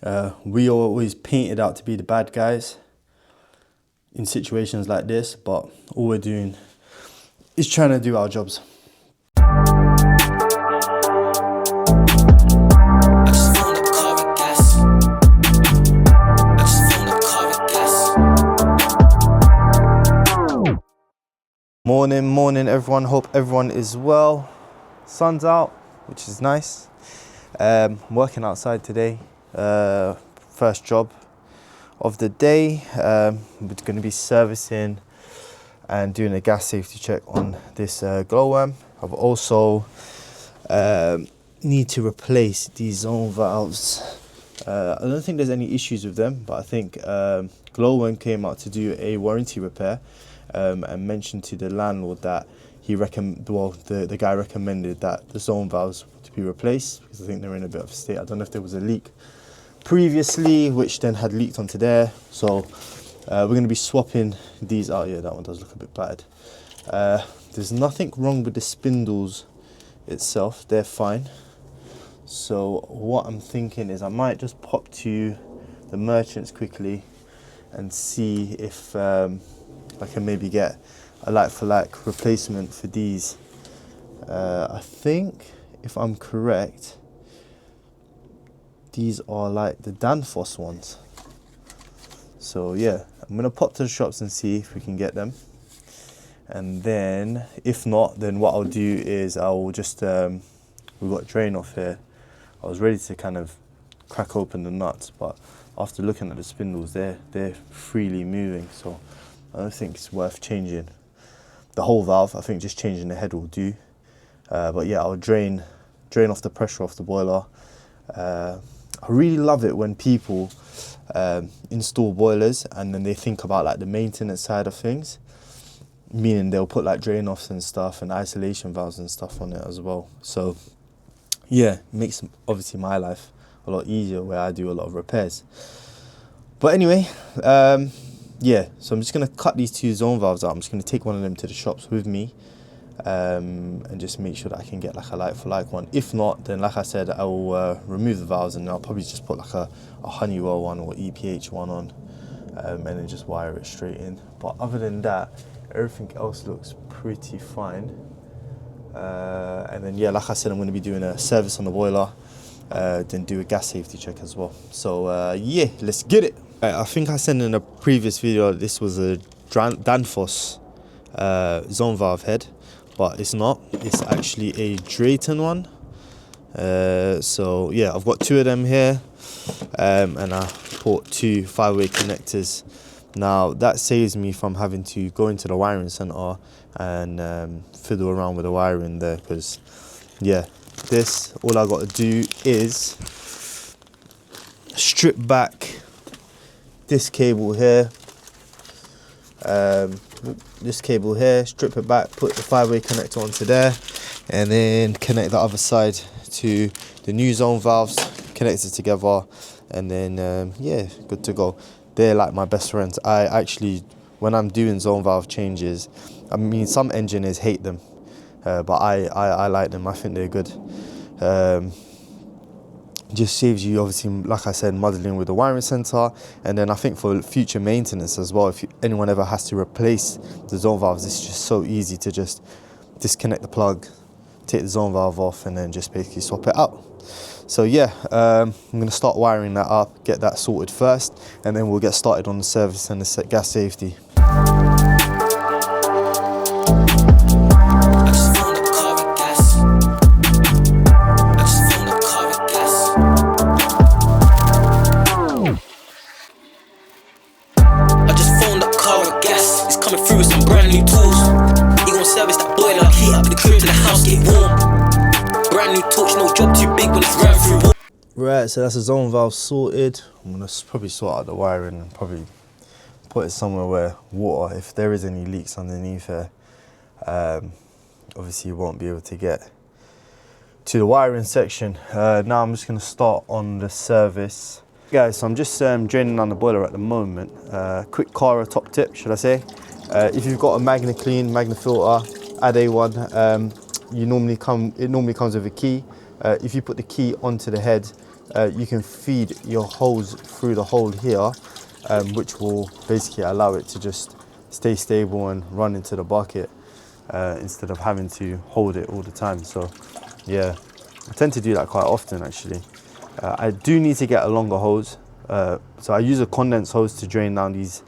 We are always painted out to be the bad guys in situations like this, but all we're doing is trying to do our jobs. Morning everyone, hope everyone is well. Sun's out, which is nice. I'm working outside today, first job of the day. We're going to be servicing and doing a gas safety check on this glowworm. I've also need to replace these zone valves. I don't think there's any issues with them, but I think glowworm came out to do a warranty repair. And mentioned to the landlord that the guy recommended that the zone valves to be replaced because I think they're in a bit of a state. I don't know if there was a leak previously which then had leaked onto there, so we're going to be swapping these out. Yeah, that one does look a bit bad. There's nothing wrong with the spindles itself, they're fine. So what I'm thinking is I might just pop to the merchants quickly and see if I can maybe get a like-for-like replacement for these. I think, if I'm correct, these are like the Danfoss ones. So yeah, I'm gonna pop to the shops and see if we can get them. And then, if not, then what I'll do is I'll just, we've got a drain off here. I was ready to kind of crack open the nuts, but after looking at the spindles, they're freely moving, so I don't think it's worth changing the whole valve. I think just changing the head will do. But yeah, I'll drain off the pressure off the boiler. I really love it when people install boilers and then they think about like the maintenance side of things, meaning they'll put like drain offs and stuff and isolation valves and stuff on it as well. So yeah, it makes obviously my life a lot easier where I do a lot of repairs. But anyway, yeah, so I'm just going to cut these two zone valves out. I'm just going to take one of them to the shops with me and just make sure that I can get like a like-for-like one. If not, then like I said, I will remove the valves and I'll probably just put like a Honeywell one or EPH one on and then just wire it straight in. But other than that, everything else looks pretty fine. And then yeah, like I said, I'm going to be doing a service on the boiler, then do a gas safety check as well. So yeah, let's get it. I think I said in a previous video this was a Danfoss zone valve head, but it's not. It's actually a Drayton one. So yeah, I've got two of them here, and I bought two 5-way connectors. Now that saves me from having to go into the wiring center and fiddle around with the wiring there, because yeah, this, all I got to do is strip back this cable here, strip it back, put the 5-way connector onto there, and then connect the other side to the new zone valves, connect it together, and then yeah, good to go. They're like my best friends. I actually, when I'm doing zone valve changes, I mean, some engineers hate them, but I like them. I think they're good. Just saves you, obviously, like I said, muddling with the wiring center, and then I think for future maintenance as well, if anyone ever has to replace the zone valves, it's just so easy to just disconnect the plug, take the zone valve off, and then just basically swap it out. So yeah, I'm going to start wiring that up, get that sorted first, and then we'll get started on the service and the gas safety. Right, so that's the zone valve sorted. I'm gonna probably sort out the wiring and probably put it somewhere where water, if there is any leaks underneath here, obviously you won't be able to get to the wiring section. Now I'm just gonna start on the service. Guys, so I'm just draining on the boiler at the moment. Quick Kara top tip, should I say. If you've got a Magna Clean, Magna filter, add A1, it normally comes with a key. If you put the key onto the head, you can feed your hose through the hole here, which will basically allow it to just stay stable and run into the bucket instead of having to hold it all the time. So yeah, I tend to do that quite often actually. I do need to get a longer hose. So I use a condense hose to drain down these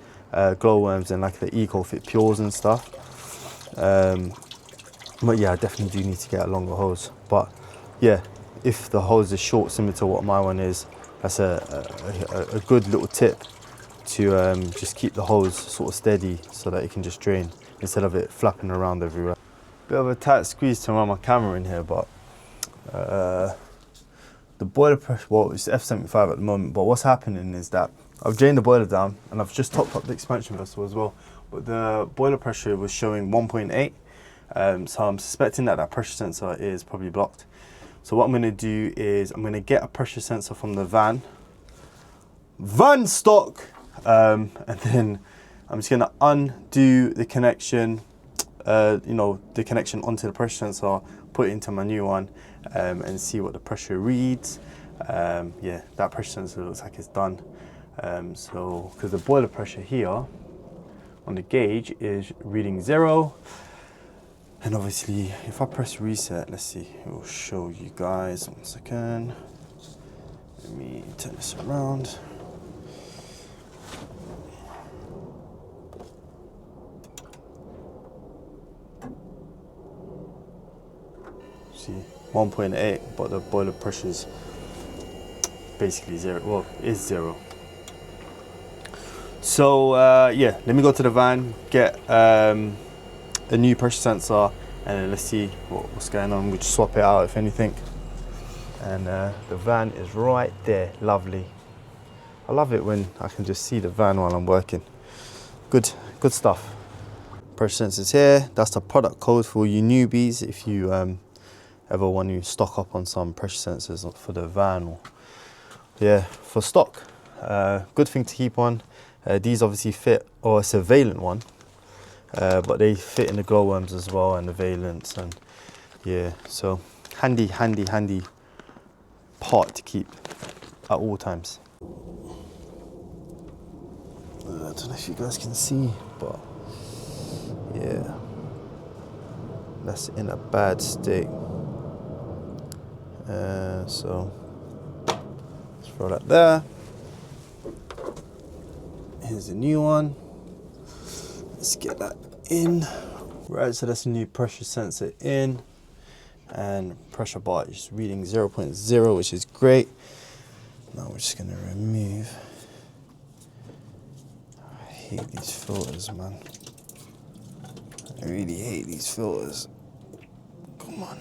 glowworms and like the ecoTEC Pures and stuff. But yeah, I definitely do need to get a longer hose. But yeah, if the hose is short, similar to what my one is, that's a good little tip to just keep the hose sort of steady so that it can just drain instead of it flapping around everywhere. Bit of a tight squeeze to run my camera in here, but the boiler pressure, well, it's F75 at the moment, but what's happening is that I've drained the boiler down and I've just topped up the expansion vessel as well, but the boiler pressure was showing 1.8, so I'm suspecting that that pressure sensor is probably blocked. So what I'm going to do is I'm going to get a pressure sensor from the van stock, and then I'm just going to undo the connection, the connection onto the pressure sensor, put it into my new one, and see what the pressure reads. Yeah, that pressure sensor looks like it's done. So because the boiler pressure here on the gauge is reading 0. And obviously, if I press reset, let's see, it will show you guys. 1 second. Let me turn this around. See, 1.8, but the boiler pressure is basically 0. Well, is 0. So yeah, let me go to the van, get a new pressure sensor, and then let's see what's going on. We'll just swap it out if anything. And the van is right there. Lovely. I love it when I can just see the van while I'm working. Good stuff. Pressure sensors here. That's the product code for you newbies if you ever want to stock up on some pressure sensors for the van, or yeah, for stock. Good thing to keep on. These obviously fit, or it's a Vaillant one, but they fit in the glowworms as well and the Vaillants, and yeah, so handy part to keep at all times. I don't know if you guys can see, but yeah, that's in a bad state. So let's throw that there. Here's a new one. Let's get that in. Right, so that's a new pressure sensor in, and pressure bar is reading 0.0, which is great. Now we're just gonna remove. I hate these filters, man. I really hate these filters. Come on.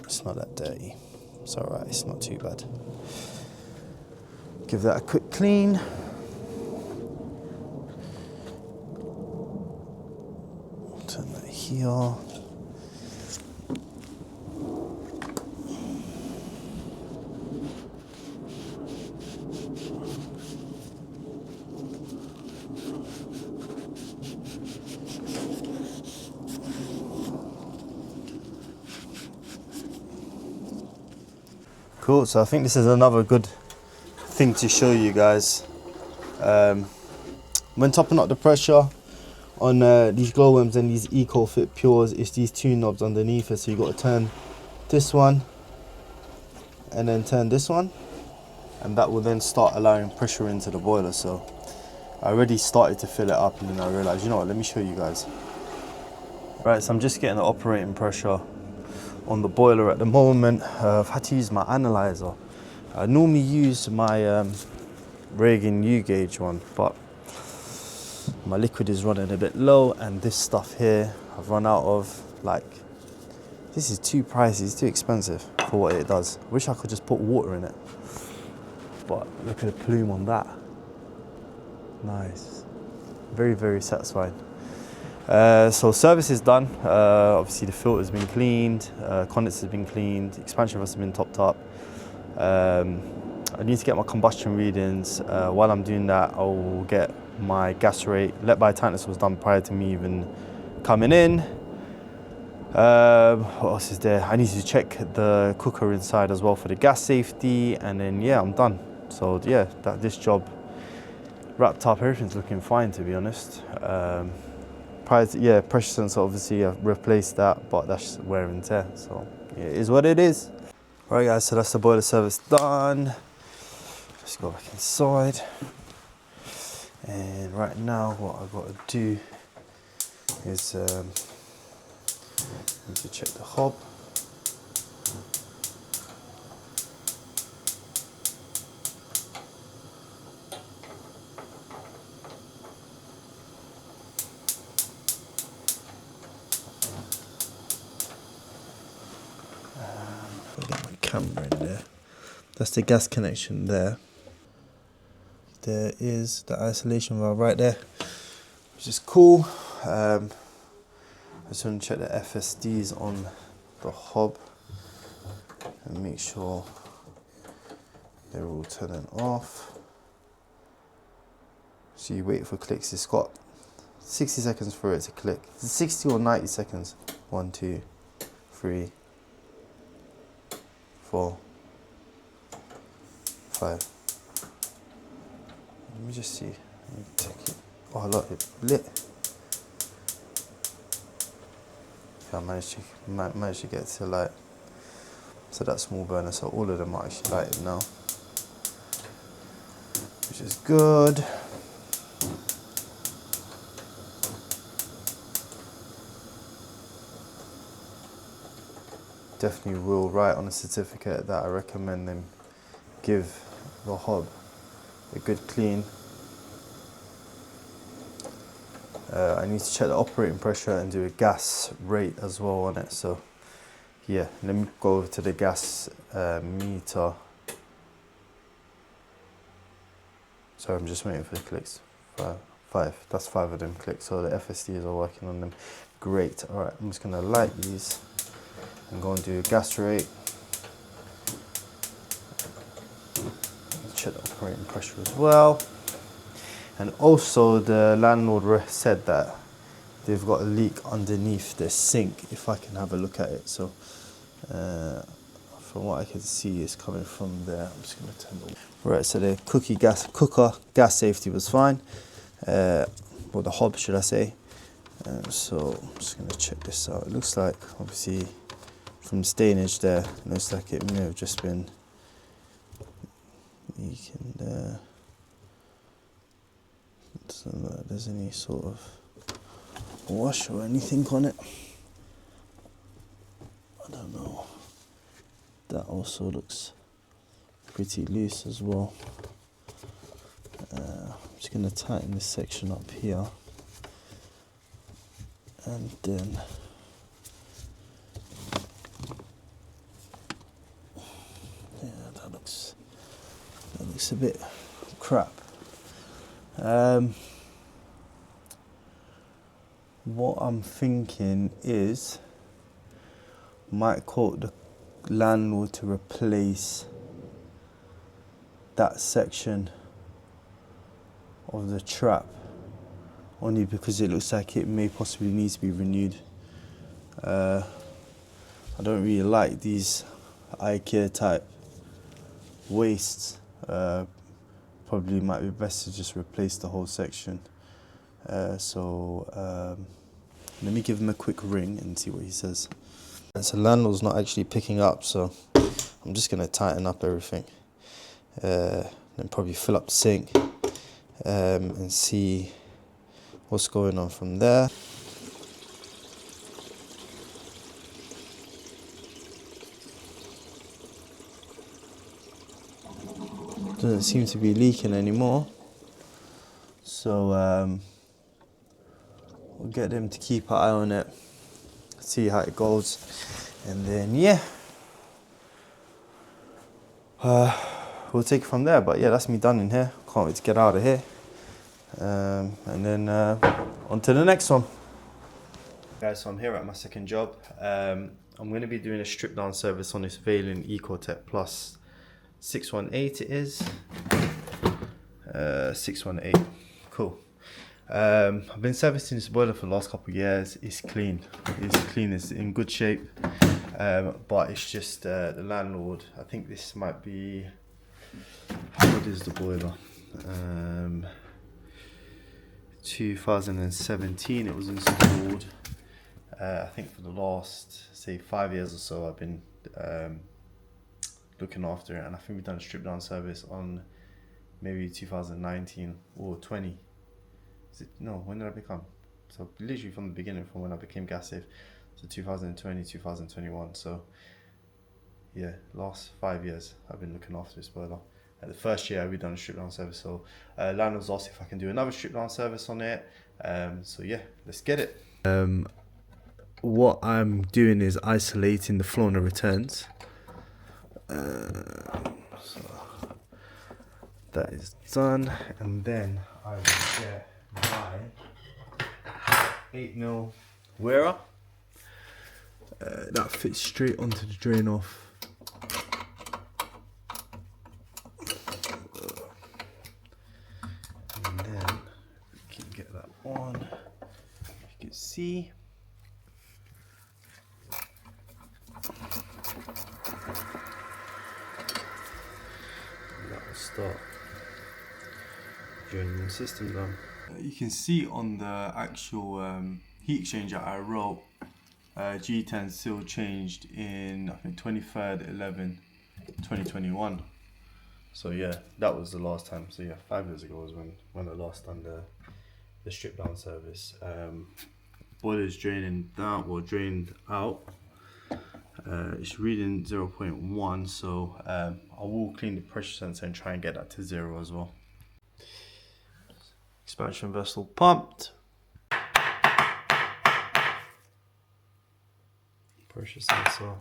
It's not that dirty. It's alright, it's not too bad. Give that a quick clean. Turn that here. Cool, so I think this is another good thing to show you guys. When topping up the pressure on these glowworms and these ecoTEC Pures, it's these two knobs underneath it, so you got to turn this one and then turn this one, and that will then start allowing pressure into the boiler. So I already started to fill it up, and then I realized, you know what, let me show you guys. Right, so I'm just getting the operating pressure on the boiler at the moment. I've had to use my analyzer. I normally use my Reagan U-gauge one, but my liquid is running a bit low, and this stuff here I've run out of. Like, this is too pricey, it's too expensive for what it does. Wish I could just put water in it, but look at the plume on that. Nice, very satisfied. So service is done. Obviously the filter's been cleaned, condenser's been cleaned, expansion vessel has been topped up. I need to get my combustion readings. While I'm doing that, I'll get my gas rate. Let by tightness was done prior to me even coming in. What else is there? I need to check the cooker inside as well for the gas safety, and then yeah, I'm done. So yeah, this job wrapped up. Everything's looking fine, to be honest. Pressure sensor, obviously I've replaced that, but that's wear and tear, so yeah, it is what it is. Right guys, so that's the boiler service done. Let's go back inside. And right now what I've got to do is need to check the hob. I'll get my camera in there. That's the gas connection there. There is the isolation valve right there, which is cool. I just want to check the FSDs on the hob and make sure they're all turning off. So you wait for clicks. It's got 60 seconds for it to click. It's 60 or 90 seconds. 1, 2, 3, 4, 5. Let me just see. Let me take it. Oh look, it lit. I managed to get to light. So that small burner, so all of them are actually lighted now, which is good. Definitely will write on the certificate that I recommend them give the hob a good clean. I need to check the operating pressure and do a gas rate as well on it. So yeah, let me go over to the gas meter. Sorry, I'm just waiting for the clicks. Five. That's 5 of them clicks. So the FSDs are working on them. Great. All right, I'm just gonna light these and go and do a gas rate. Check the operating pressure as well. And also the landlord said that they've got a leak underneath the sink, if I can have a look at it. So from what I can see, it's coming from there. I'm just going to turn it off. Right, so the cooker gas safety was fine, or the hob should I say. So I'm just going to check this out. It looks like, obviously from stainage there, it looks like it may have just been leaking there. Doesn't look like there's any sort of wash or anything on it. I don't know. That also looks pretty loose as well. I'm just going to tighten this section up here, and then yeah, that looks a bit crap. What I'm thinking is might quote the landlord to replace that section of the trap, only because it looks like it may possibly need to be renewed. I don't really like these IKEA type wastes. Probably might be best to just replace the whole section. Let me give him a quick ring and see what he says. So landlord's not actually picking up, so I'm just going to tighten up everything. Then probably fill up the sink and see what's going on from there. Doesn't seem to be leaking anymore, so we'll get them to keep an eye on it, see how it goes, and then yeah, we'll take it from there. But yeah, that's me done in here. Can't wait to get out of here, and then on to the next one. Guys, so I'm here at my second job. I'm going to be doing a strip down service on this Vaillant ecoTEC Plus 618 it is. 618, cool. I've been servicing this boiler for the last couple of years. It's clean. It's clean. It's in good shape. But it's just the landlord. I think this might be. How old is the boiler? 2017 it was installed. I think for the last, say, 5 years or so, I've been looking after it, and I think we've done a strip down service on maybe 2019 or 20. No, when did I become? So literally from the beginning, from when I became gas safe, so 2020, 2021. So yeah, last 5 years I've been looking after this boiler. The first year we done a strip down service, so landlord's asked if I can do another strip down service on it. So yeah, let's get it. What I'm doing is isolating the flow and the returns. So that is done, and then I will get my 8mm wearer. That fits straight onto the drain off. And then we can get that on. You can see. That will start draining the system down. You can see on the actual heat exchanger I wrote G10 seal changed in, I think, 23/11/2021. So yeah, that was the last time. So yeah, 5 years ago was when I last done the strip down service. Boiler's draining down, or drained out. It's reading 0.1, so I will clean the pressure sensor and try and get that to 0 as well. Expansion vessel pumped. Pressure sensor,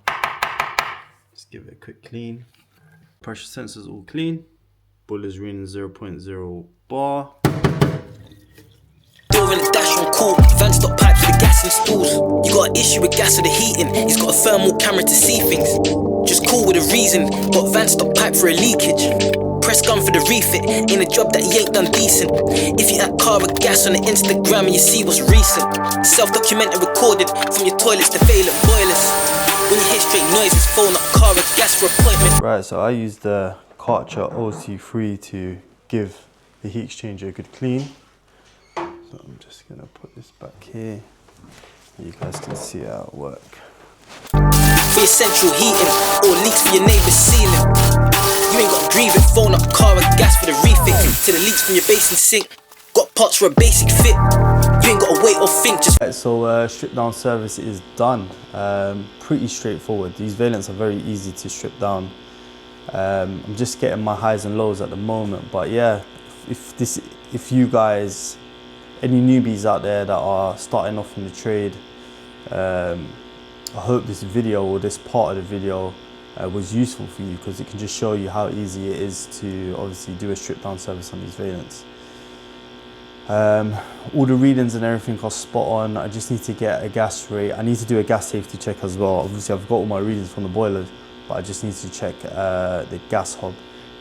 just give it a quick clean. Pressure sensor's all clean. Boiler's reading 0.0 bar. Door in the dash on call, van stop pipes with the gas installs. You got an issue with gas or the heating, it's got a thermal camera to see things. Just call with a reason, got van stop pipe for a leakage. Press gun for the refit, ain't a job that you ain't done decent. If you at Kara Gas on the Instagram and you see what's recent, self-documented recorded from your toilets to Vaillant boilers. When you hear straight noises, phone up Kara Gas for appointment. Right, so I used the Karcher OC3 to give the heat exchanger a good clean. So I'm just gonna put this back here. You guys can see how it works. For your central heating, or leaks for your neighbour's ceiling. You ain't got to grieve it, phone up Kara Gas for the refit. To the leaks from your basin sink, got parts for a basic fit. You ain't got to wait or think, just... Right, so strip down service is done. Pretty straightforward. These Vaillants are very easy to strip down. I'm just getting my highs and lows at the moment, but yeah, if you guys, any newbies out there that are starting off in the trade, I hope this video, or this part of the video, was useful for you, because it can just show you how easy it is to obviously do a strip down service on these Vaillants. All the readings and everything are spot on. I just need to get a gas rate. I need to do a gas safety check as well. Obviously I've got all my readings from the boilers, but I just need to check the gas hob.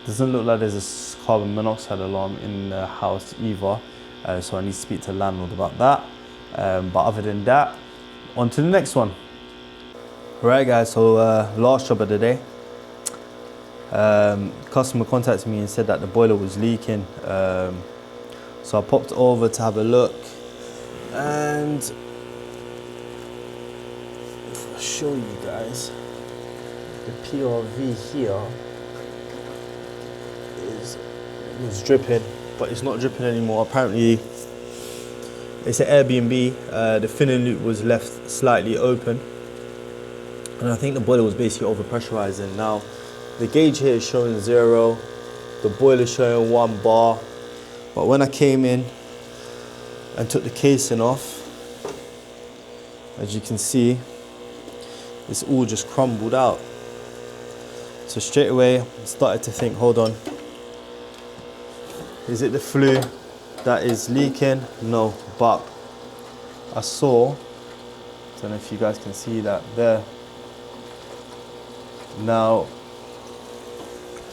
Doesn't look like there's a carbon monoxide alarm in the house either, so I need to speak to the landlord about that. But other than that, on to the next one. Alright guys, so last job of the day. Customer contacted me and said that the boiler was leaking. So I popped over to have a look, and if I show you guys, the PRV here was dripping, but it's not dripping anymore. Apparently it's an Airbnb. The finning loop was left slightly open, and I think the boiler was basically overpressurizing. Now the gauge here is showing 0, the boiler showing 1 bar, but when I came in and took the casing off, as you can see, it's all just crumbled out. So straight away I started to think, hold on, is it the flue that is leaking? No, but I saw, I don't know if you guys can see that there. Now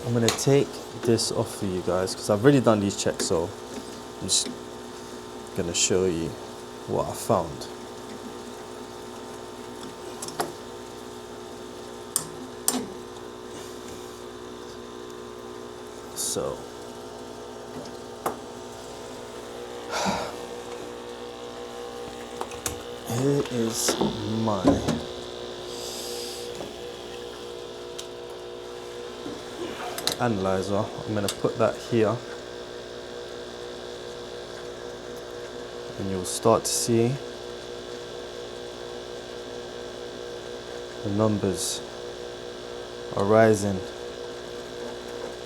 I'm gonna take this off for you guys, because I've already done these checks, so I'm just gonna show you what I found. So here is my analyzer. I'm going to put that here, and you'll start to see the numbers are rising.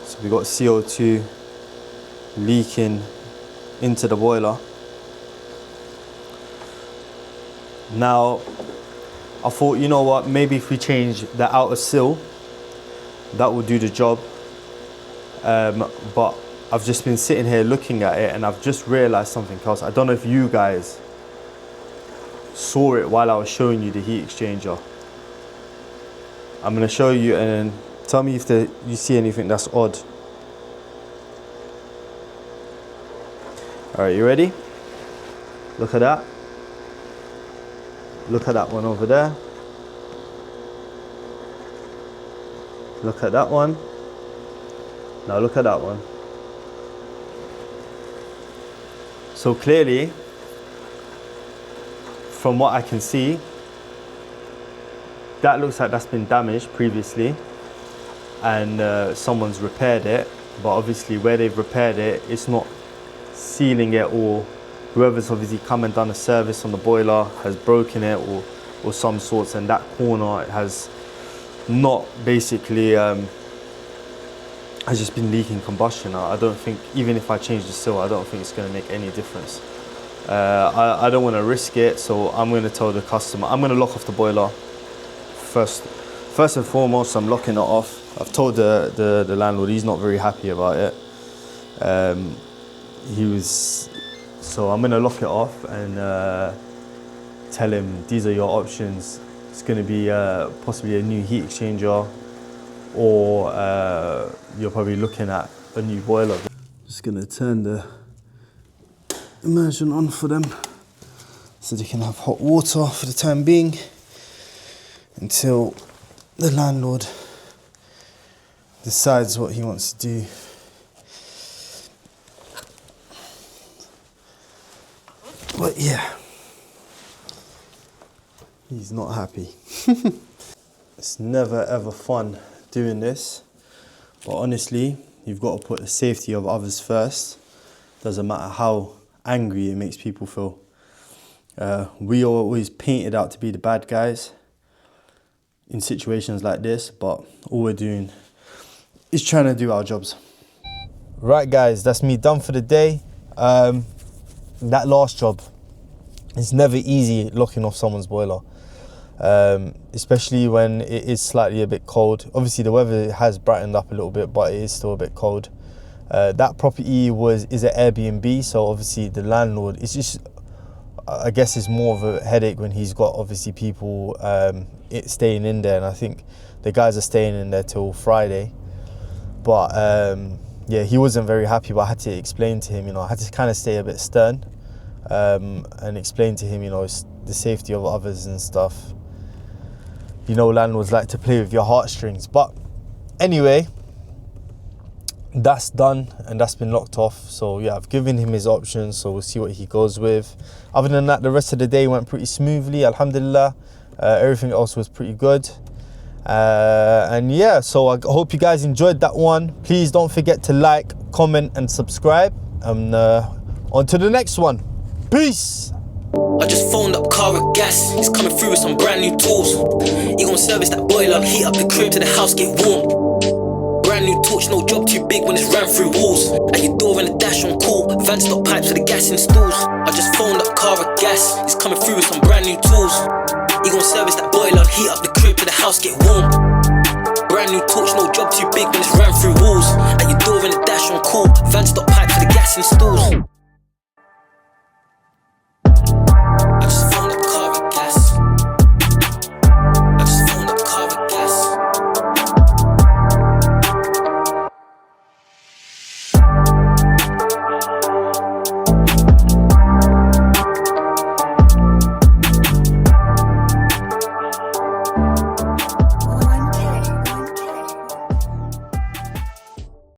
So we got CO2 leaking into the boiler. Now I thought, you know what, maybe if we change the outer sill, that will do the job. But I've just been sitting here looking at it, and I've just realized something else. I don't know if you guys saw it while I was showing you the heat exchanger. I'm going to show you, and then tell me if you see anything that's odd. All right, you ready? Look at that. Look at that one over there. Look at that one. Now look at that one. So clearly, from what I can see, that looks like that's been damaged previously, and someone's repaired it. But obviously where they've repaired it, it's not sealing it, or whoever's obviously come and done a service on the boiler has broken it, or some sorts, and that corner it has not basically has just been leaking combustion. I don't think, even if I change the seal, I don't think it's going to make any difference. I don't want to risk it, so I'm going to tell the customer, I'm going to lock off the boiler first and foremost. I'm locking it off. I've told the landlord, he's not very happy about it. So I'm going to lock it off and tell him these are your options. It's going to be possibly a new heat exchanger, or you're probably looking at a new boiler. Just going to turn the immersion on for them so they can have hot water for the time being until the landlord decides what he wants to do. But yeah, he's not happy. It's never ever fun doing this, but honestly, you've got to put the safety of others first. Doesn't matter how angry it makes people feel. We are always painted out to be the bad guys in situations like this, but all we're doing is trying to do our jobs. Right guys, that's me done for the day. That last job, it's never easy locking off someone's boiler, especially when it is slightly a bit cold. Obviously the weather has brightened up a little bit, but it is still a bit cold. That property is an Airbnb, so obviously the landlord, it's just, I guess it's more of a headache when he's got obviously people staying in there, and I think the guys are staying in there till Friday. But yeah, he wasn't very happy, but I had to explain to him, I had to kind of stay a bit stern and explain to him, it's the safety of others and stuff. Landlords like to play with your heartstrings. But anyway, that's done and that's been locked off. So yeah, I've given him his options, so we'll see what he goes with. Other than that, the rest of the day went pretty smoothly, alhamdulillah. Everything else was pretty good. And yeah, so I hope you guys enjoyed that one. Please don't forget to like, comment and subscribe, and on to the next one. Peace. I just phoned up Kara Gas, he's coming through with some brand new tools. He gon' service that boiler, heat up the crib till the house get warm. Brand new torch, no job too big when it's ran through walls. At your door and the dash on call, van stop pipes for the gas installs. I just phoned up Kara Gas, he's coming through with some brand new tools. He gon' service that boiler, heat up the crib till the house get warm. Brand new torch, no job too big when it's ran through walls. At your door and the dash on call, van stop pipes for the gas installs.